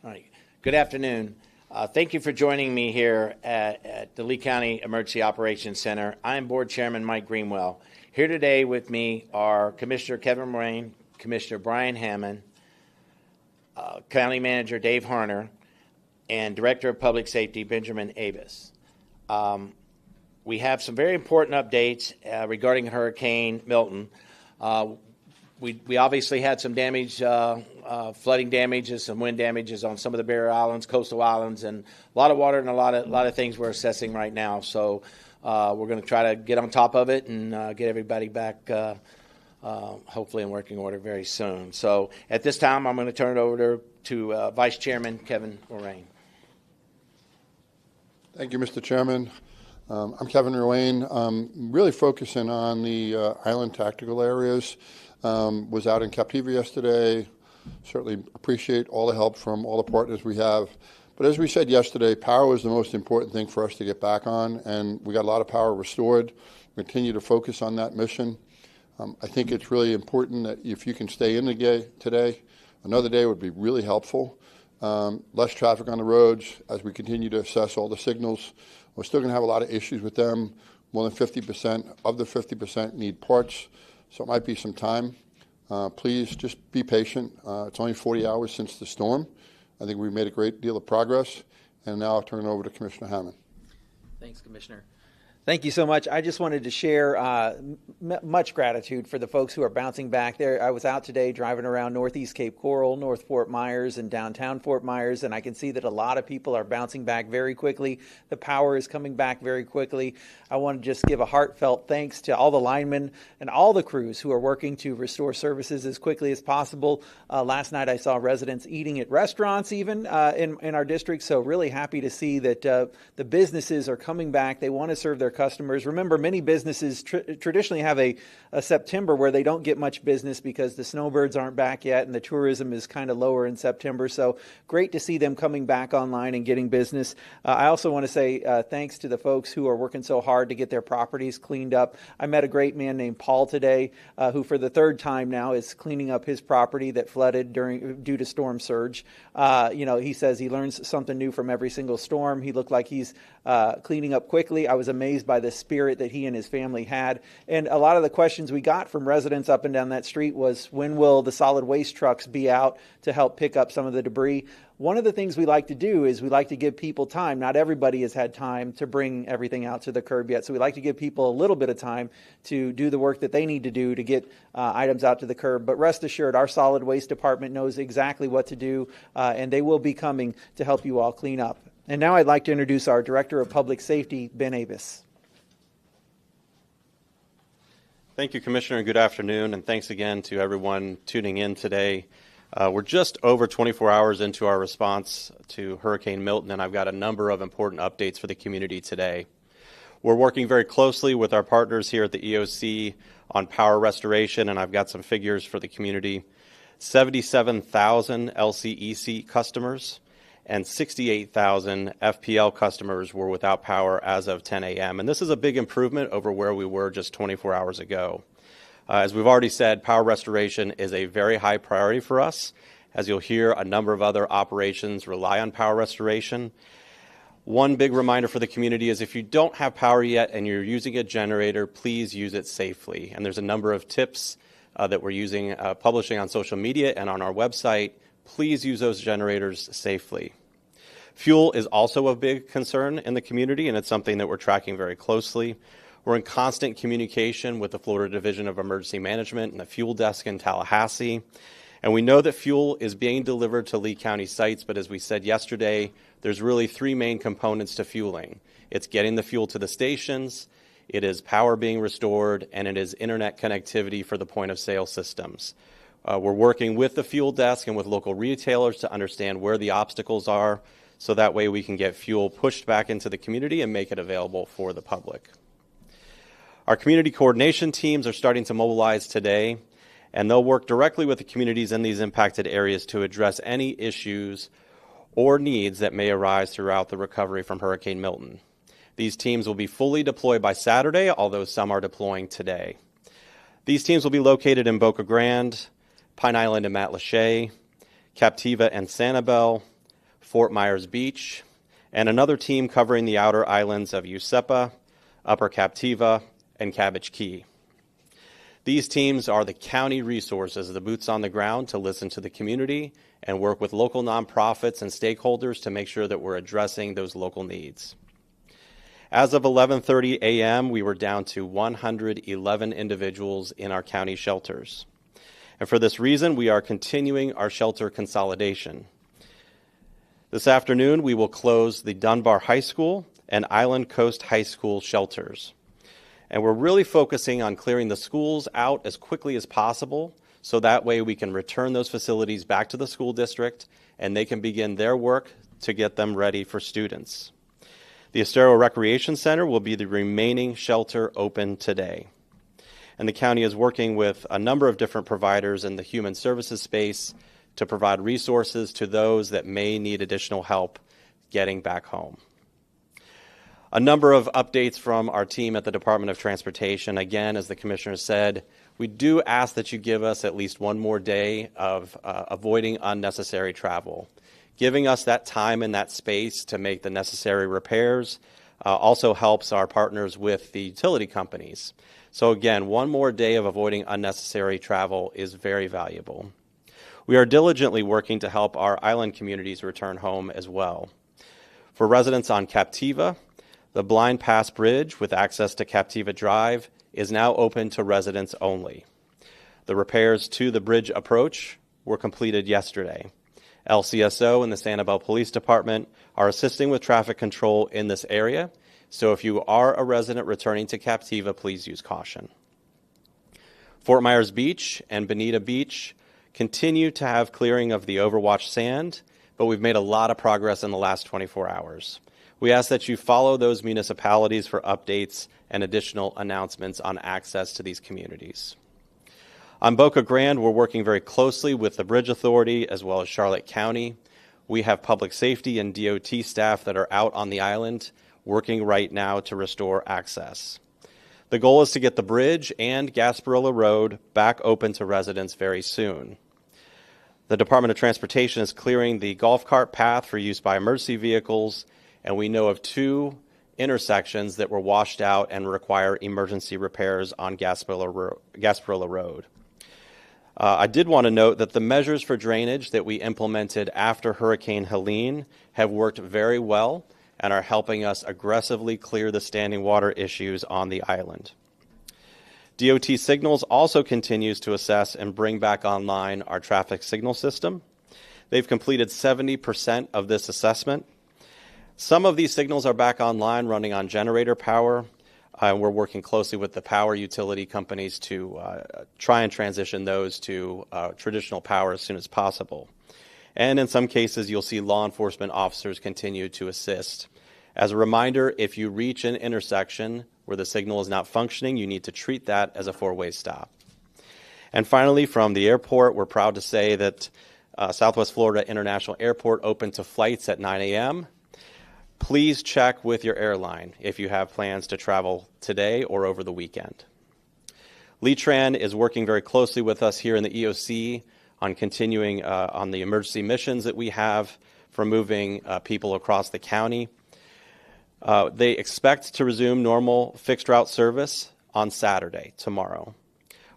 All right. Good afternoon. Thank you for joining me here at the Lee County Emergency Operations Center. I'm Board Chairman Mike Greenwell. Here today with me are Commissioner Kevin Moraine, Commissioner Brian Hammond, County Manager Dave Harner, and Director of Public Safety Benjamin Avis. We have some very important updates regarding Hurricane Milton. We obviously had some damage, flooding damages, some wind damages on some of the barrier islands, coastal islands, and a lot of water and a lot of things we're assessing right now. So we're going to try to get on top of it and get everybody back, hopefully in working order very soon. So at this time, I'm going to turn it over to Vice Chairman Kevin Moraine. Thank you, Mr. Chairman. I'm Kevin Moraine. Really focusing on the island tactical areas. Was out in Captiva yesterday. Certainly appreciate all the help from all the partners we have. But as we said yesterday, power is the most important thing for us to get back on, and we got a lot of power restored. We continue to focus on that mission. I think it's really important that if you can stay in the day today, another day would be really helpful. Less traffic on the roads as we continue to assess all the signals. We're still going to have a lot of issues with them. More than 50% of the 50% need parts. So it might be some time. Please just be patient. It's only 40 hours since the storm. I think we've made a great deal of progress. And now I'll turn it over to Commissioner Hammond. Thanks, Commissioner. Thank you so much. I just wanted to share much gratitude for the folks who are bouncing back there. I was out today driving around Northeast Cape Coral, North Fort Myers, and downtown Fort Myers, and I can see that a lot of people are bouncing back very quickly. The power is coming back very quickly. I want to just give a heartfelt thanks to all the linemen and all the crews who are working to restore services as quickly as possible. Last night I saw residents eating at restaurants even in our district, so really happy to see that the businesses are coming back. They want to serve their customers. Remember, many businesses traditionally have a September where they don't get much business because the snowbirds aren't back yet and the tourism is kind of lower in September. So great to see them coming back online and getting business. I also want to say thanks to the folks who are working so hard to get their properties cleaned up. I met a great man named Paul today who for the third time now is cleaning up his property that flooded due to storm surge. He says he learns something new from every single storm. He looked like he's cleaning up quickly. I was amazed by the spirit that he and his family had. And a lot of the questions we got from residents up and down that street was, when will the solid waste trucks be out to help pick up some of the debris? One of the things we like to do is we like to give people time. Not everybody has had time to bring everything out to the curb yet. So we like to give people a little bit of time to do the work that they need to do to get items out to the curb. But rest assured, our solid waste department knows exactly what to do, and they will be coming to help you all clean up. And now I'd like to introduce our Director of Public Safety, Ben Avis. Thank you, Commissioner, and good afternoon, and thanks again to everyone tuning in today. We're just over 24 hours into our response to Hurricane Milton, and I've got a number of important updates for the community today. We're working very closely with our partners here at the EOC on power restoration, and I've got some figures for the community. 77,000 LCEC customers and 68,000 FPL customers were without power as of 10 a.m. And this is a big improvement over where we were just 24 hours ago. As we've already said, power restoration is a very high priority for us. As you'll hear, a number of other operations rely on power restoration. One big reminder for the community is if you don't have power yet and you're using a generator, please use it safely. And there's a number of tips that we're using, publishing on social media and on our website. Please use those generators safely. Fuel is also a big concern in the community, and it's something that we're tracking very closely. We're in constant communication with the Florida Division of Emergency Management and the fuel desk in Tallahassee. And we know that fuel is being delivered to Lee County sites, but as we said yesterday, there's really three main components to fueling. It's getting the fuel to the stations, it is power being restored, and it is internet connectivity for the point of sale systems. We're working with the fuel desk and with local retailers to understand where the obstacles are, so that way we can get fuel pushed back into the community and make it available for the public. Our community coordination teams are starting to mobilize today, and they'll work directly with the communities in these impacted areas to address any issues or needs that may arise throughout the recovery from Hurricane Milton. These teams will be fully deployed by Saturday, although some are deploying today. These teams will be located in Boca Grande, Pine Island and Matlacha, Captiva and Sanibel, Fort Myers Beach, and another team covering the outer islands of Usepa, Upper Captiva, and Cabbage Key. These teams are the county resources, the boots on the ground to listen to the community and work with local nonprofits and stakeholders to make sure that we're addressing those local needs. As of 11:30 a.m., we were down to 111 individuals in our county shelters. And for this reason, we are continuing our shelter consolidation. This afternoon, we will close the Dunbar High School and Island Coast High School shelters. And we're really focusing on clearing the schools out as quickly as possible, so that way we can return those facilities back to the school district and they can begin their work to get them ready for students. The Estero Recreation Center will be the remaining shelter open today. And the county is working with a number of different providers in the human services space to provide resources to those that may need additional help getting back home. A number of updates from our team at the Department of Transportation. Again, as the Commissioner said, we do ask that you give us at least one more day of avoiding unnecessary travel. Giving us that time and that space to make the necessary repairs also helps our partners with the utility companies. So again, one more day of avoiding unnecessary travel is very valuable. We are diligently working to help our island communities return home as well. For residents on Captiva, the Blind Pass Bridge with access to Captiva Drive is now open to residents only. The repairs to the bridge approach were completed yesterday. LCSO and the Sanibel Police Department are assisting with traffic control in this area, so if you are a resident returning to Captiva, please use caution. Fort Myers Beach and Bonita Beach continue to have clearing of the overwatch sand, but we've made a lot of progress in the last 24 hours. We ask that you follow those municipalities for updates and additional announcements on access to these communities. On Boca Grande, we're working very closely with the Bridge Authority as well as Charlotte County. We have public safety and DOT staff that are out on the island working right now to restore access. The goal is to get the bridge and Gasparilla Road back open to residents very soon. The Department of Transportation is clearing the golf cart path for use by emergency vehicles, and we know of 2 intersections that were washed out and require emergency repairs on Gasparilla Road. I did want to note that the measures for drainage that we implemented after Hurricane Helene have worked very well and are helping us aggressively clear the standing water issues on the island. DOT Signals also continues to assess and bring back online our traffic signal system. They've completed 70% of this assessment. Some of these signals are back online running on generator power. We're working closely with the power utility companies to try and transition those to traditional power as soon as possible. And in some cases, you'll see law enforcement officers continue to assist. As a reminder, if you reach an intersection where the signal is not functioning, you need to treat that as a 4-way stop. And finally, from the airport, we're proud to say that Southwest Florida International Airport opened to flights at 9 a.m. Please check with your airline if you have plans to travel today or over the weekend. LeeTran is working very closely with us here in the EOC on continuing on the emergency missions that we have for moving people across the county. They expect to resume normal fixed route service on Saturday, tomorrow.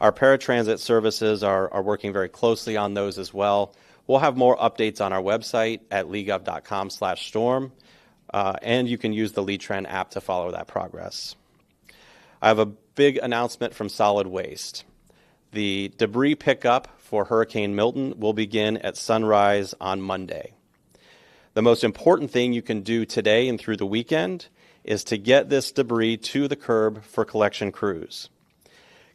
Our paratransit services are working very closely on those as well. We'll have more updates on our website at leegov.com/storm. And you can use the LeeTran app to follow that progress. I have a big announcement from solid waste. The debris pickup for Hurricane Milton will begin at sunrise on Monday. The most important thing you can do today and through the weekend is to get this debris to the curb for collection crews.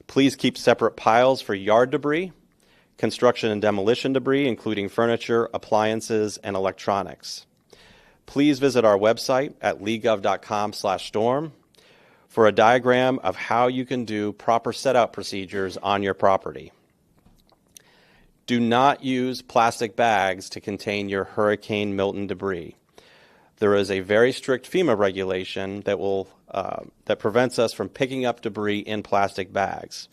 Please keep separate piles for yard debris, construction and demolition debris, including furniture, appliances, and electronics. Please visit our website at leegov.com/storm for a diagram of how you can do proper setup procedures on your property. Do not use plastic bags to contain your Hurricane Milton debris. There is a very strict FEMA regulation that prevents us from picking up debris in plastic bags.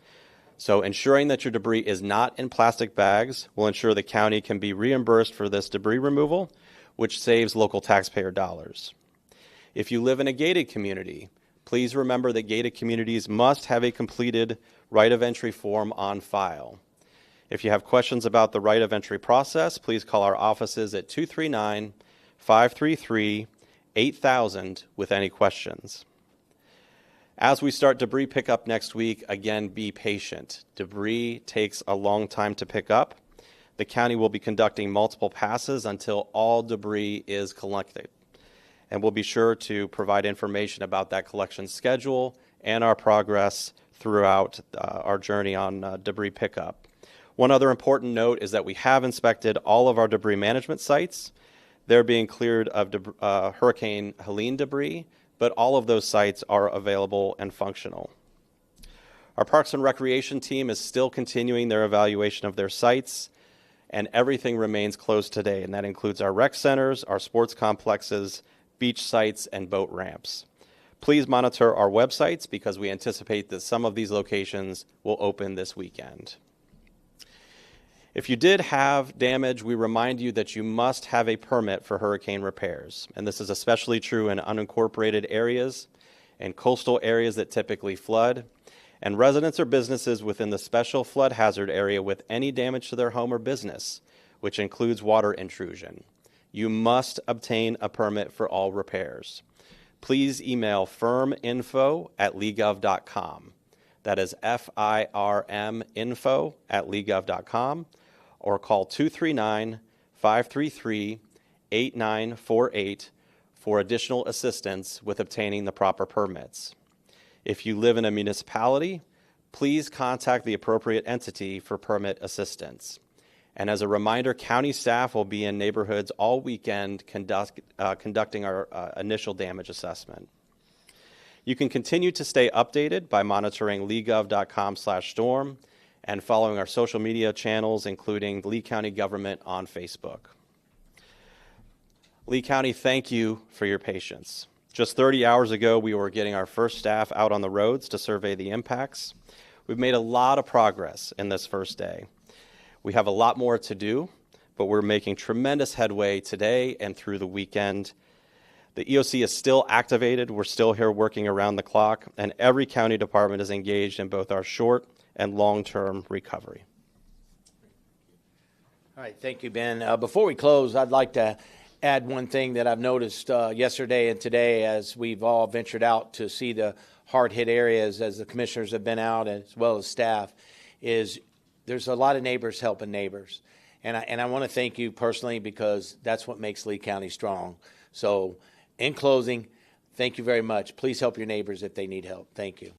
So ensuring that your debris is not in plastic bags will ensure the county can be reimbursed for this debris removal, which saves local taxpayer dollars. If you live in a gated community, please remember that gated communities must have a completed right of entry form on file. If you have questions about the right of entry process, please call our offices at 239-533-8000 with any questions. As we start debris pickup next week, again, be patient. Debris takes a long time to pick up. The county will be conducting multiple passes until all debris is collected. And we'll be sure to provide information about that collection schedule and our progress throughout our journey on debris pickup. One other important note is that we have inspected all of our debris management sites. They're being cleared of Hurricane Helene debris, but all of those sites are available and functional. Our Parks and Recreation team is still continuing their evaluation of their sites, and everything remains closed today, and that includes our rec centers, our sports complexes, beach sites, and boat ramps. Please monitor our websites because we anticipate that some of these locations will open this weekend. If you did have damage, we remind you that you must have a permit for hurricane repairs, and this is especially true in unincorporated areas and coastal areas that typically flood, and residents or businesses within the special flood hazard area with any damage to their home or business, which includes water intrusion. You must obtain a permit for all repairs. Please email firminfo@legov.com. That is FIRM info@legov.com, or call 239-533-8948 for additional assistance with obtaining the proper permits. If you live in a municipality, please contact the appropriate entity for permit assistance. And as a reminder, county staff will be in neighborhoods all weekend conducting our initial damage assessment. You can continue to stay updated by monitoring legov.com/storm and following our social media channels, including Lee County Government on Facebook. Lee County, thank you for your patience. Just 30 hours ago, we were getting our first staff out on the roads to survey the impacts. We've made a lot of progress in this first day. We have a lot more to do, but we're making tremendous headway today and through the weekend. The EOC is still activated. We're still here working around the clock, and every county department is engaged in both our short and long-term recovery. All right, thank you, Ben. Before we close, I'd like to add one thing that I've noticed yesterday and today as we've all ventured out to see the hard-hit areas, as the commissioners have been out as well as staff, is there's a lot of neighbors helping neighbors. And I want to thank you personally because that's what makes Lee County strong. So in closing, thank you very much. Please help your neighbors if they need help. Thank you.